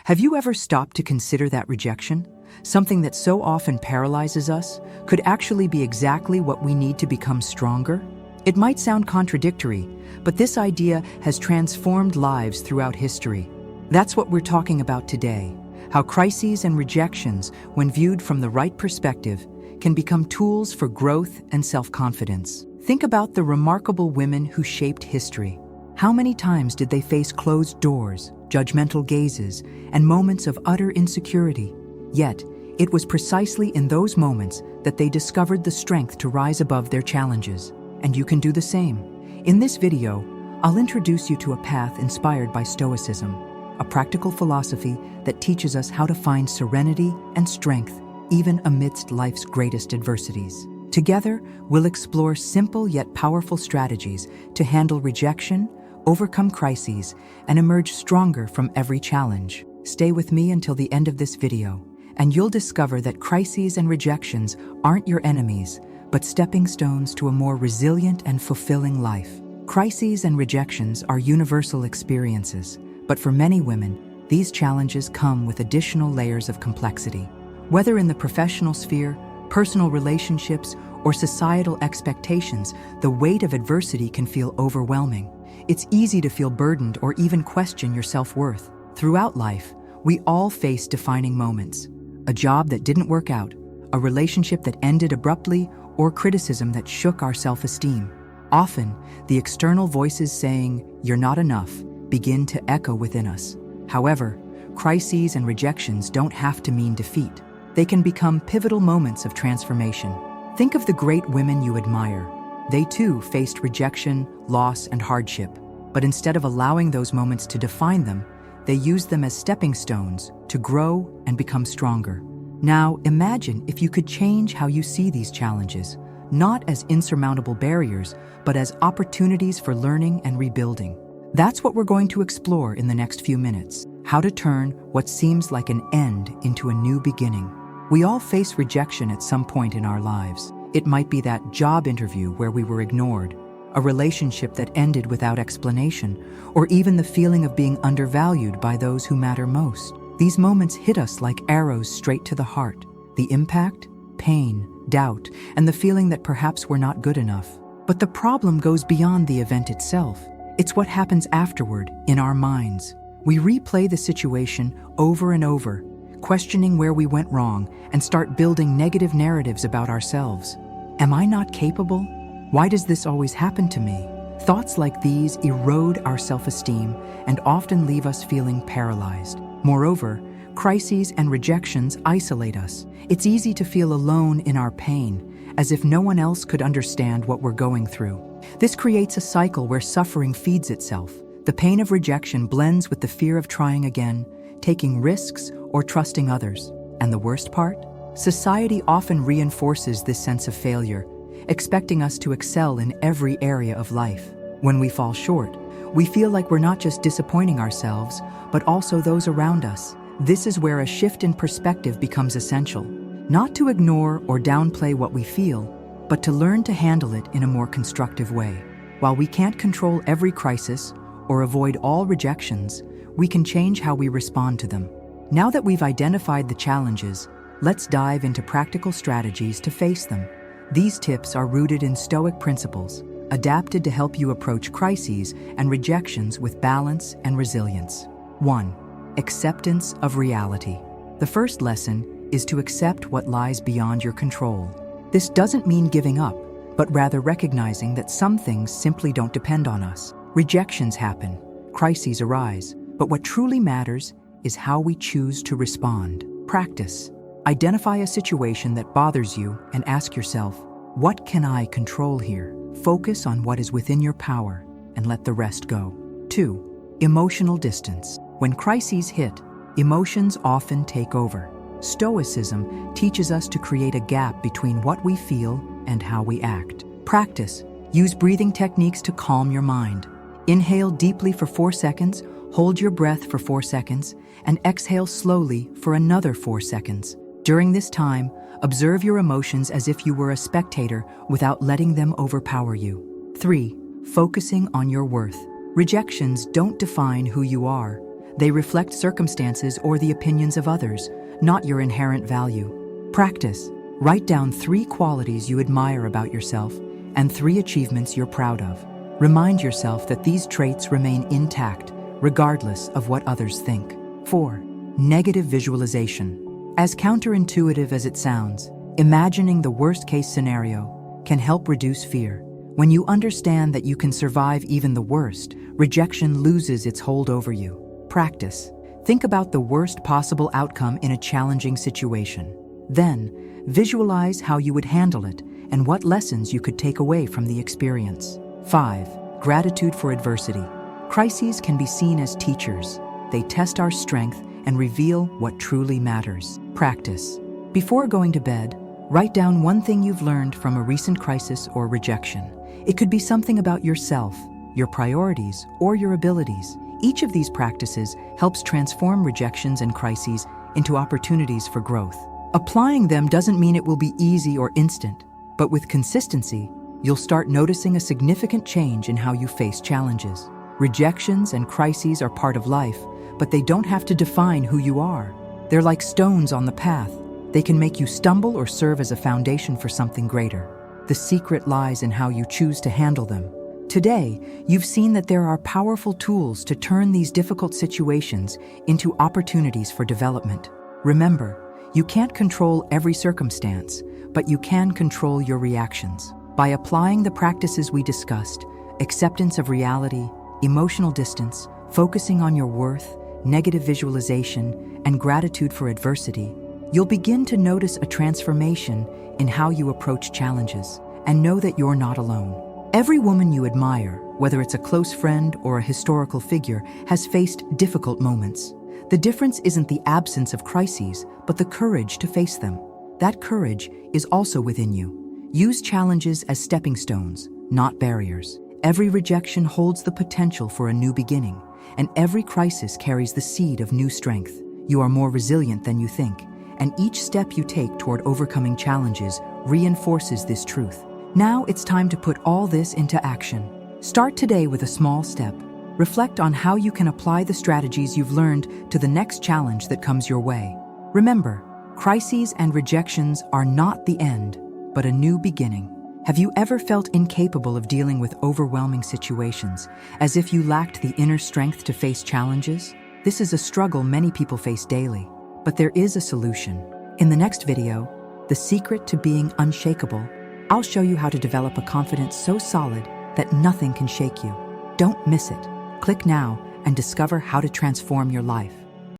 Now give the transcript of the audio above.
Have you ever stopped to consider that rejection, something that so often paralyzes us, could actually be exactly what we need to become stronger? It might sound contradictory, but this idea has transformed lives throughout history. That's what we're talking about today, how crises and rejections, when viewed from the right perspective, can become tools for growth and self-confidence. Think about the remarkable women who shaped history. How many times did they face closed doors, judgmental gazes, and moments of utter insecurity? Yet, it was precisely in those moments that they discovered the strength to rise above their challenges. And you can do the same. In this video, I'll introduce you to a path inspired by Stoicism, a practical philosophy that teaches us how to find serenity and strength even amidst life's greatest adversities. Together, we'll explore simple yet powerful strategies to handle rejection, overcome crises, and emerge stronger from every challenge. Stay with me until the end of this video, and you'll discover that crises and rejections aren't your enemies, but stepping stones to a more resilient and fulfilling life. Crises and rejections are universal experiences, but for many women, these challenges come with additional layers of complexity. Whether in the professional sphere, personal relationships, or societal expectations, the weight of adversity can feel overwhelming. It's easy to feel burdened or even question your self-worth. Throughout life, we all face defining moments. A job that didn't work out, a relationship that ended abruptly, or criticism that shook our self-esteem. Often, the external voices saying, "You're not enough," begin to echo within us. However, crises and rejections don't have to mean defeat. They can become pivotal moments of transformation. Think of the great women you admire. They too faced rejection, loss, and hardship. But instead of allowing those moments to define them, they used them as stepping stones to grow and become stronger. Now, imagine if you could change how you see these challenges, not as insurmountable barriers, but as opportunities for learning and rebuilding. That's what we're going to explore in the next few minutes. How to turn what seems like an end into a new beginning. We all face rejection at some point in our lives. It might be that job interview where we were ignored, a relationship that ended without explanation, or even the feeling of being undervalued by those who matter most. These moments hit us like arrows straight to the heart. The impact, pain, doubt, and the feeling that perhaps we're not good enough. But the problem goes beyond the event itself. It's what happens afterward, in our minds. We replay the situation over and over, questioning where we went wrong, and start building negative narratives about ourselves. Am I not capable? Why does this always happen to me? Thoughts like these erode our self-esteem and often leave us feeling paralyzed. Moreover, crises and rejections isolate us. It's easy to feel alone in our pain, as if no one else could understand what we're going through. This creates a cycle where suffering feeds itself. The pain of rejection blends with the fear of trying again, taking risks, or trusting others. And the worst part? Society often reinforces this sense of failure, expecting us to excel in every area of life. When we fall short, we feel like we're not just disappointing ourselves, but also those around us. This is where a shift in perspective becomes essential. Not to ignore or downplay what we feel, but to learn to handle it in a more constructive way. While we can't control every crisis or avoid all rejections, we can change how we respond to them. Now that we've identified the challenges, let's dive into practical strategies to face them. These tips are rooted in Stoic principles, adapted to help you approach crises and rejections with balance and resilience. 1. Acceptance of reality. The first lesson is to accept what lies beyond your control. This doesn't mean giving up, but rather recognizing that some things simply don't depend on us. Rejections happen, crises arise, but what truly matters is how we choose to respond. Practice. Identify a situation that bothers you and ask yourself, what can I control here? Focus on what is within your power and let the rest go. 2. Emotional distance. When crises hit, emotions often take over. Stoicism teaches us to create a gap between what we feel and how we act. Practice. Use breathing techniques to calm your mind. Inhale deeply for 4 seconds, hold your breath for 4 seconds, and exhale slowly for another 4 seconds. During this time, observe your emotions as if you were a spectator without letting them overpower you. 3. Focusing on your worth. Rejections don't define who you are. They reflect circumstances or the opinions of others, not your inherent value. Practice. Write down 3 qualities you admire about yourself and 3 achievements you're proud of. Remind yourself that these traits remain intact, regardless of what others think. 4. Negative visualization. As counterintuitive as it sounds, imagining the worst-case scenario can help reduce fear. When you understand that you can survive even the worst, rejection loses its hold over you. Practice. Think about the worst possible outcome in a challenging situation. Then, visualize how you would handle it and what lessons you could take away from the experience. 5. Gratitude for adversity. Crises can be seen as teachers. They test our strength and reveal what truly matters. Practice. Before going to bed, write down one thing you've learned from a recent crisis or rejection. It could be something about yourself, your priorities, or your abilities. Each of these practices helps transform rejections and crises into opportunities for growth. Applying them doesn't mean it will be easy or instant, but with consistency, you'll start noticing a significant change in how you face challenges. Rejections and crises are part of life, but they don't have to define who you are. They're like stones on the path. They can make you stumble or serve as a foundation for something greater. The secret lies in how you choose to handle them. Today, you've seen that there are powerful tools to turn these difficult situations into opportunities for development. Remember, you can't control every circumstance, but you can control your reactions. By applying the practices we discussed, acceptance of reality, emotional distance, focusing on your worth, negative visualization, and gratitude for adversity, you'll begin to notice a transformation in how you approach challenges, and know that you're not alone. Every woman you admire, whether it's a close friend or a historical figure, has faced difficult moments. The difference isn't the absence of crises, but the courage to face them. That courage is also within you. Use challenges as stepping stones, not barriers. Every rejection holds the potential for a new beginning, and every crisis carries the seed of new strength. You are more resilient than you think, and each step you take toward overcoming challenges reinforces this truth. Now it's time to put all this into action. Start today with a small step. Reflect on how you can apply the strategies you've learned to the next challenge that comes your way. Remember, crises and rejections are not the end, but a new beginning. Have you ever felt incapable of dealing with overwhelming situations, as if you lacked the inner strength to face challenges? This is a struggle many people face daily, but there is a solution. In the next video, The Secret to Being Unshakable, I'll show you how to develop a confidence so solid that nothing can shake you. Don't miss it. Click now and discover how to transform your life.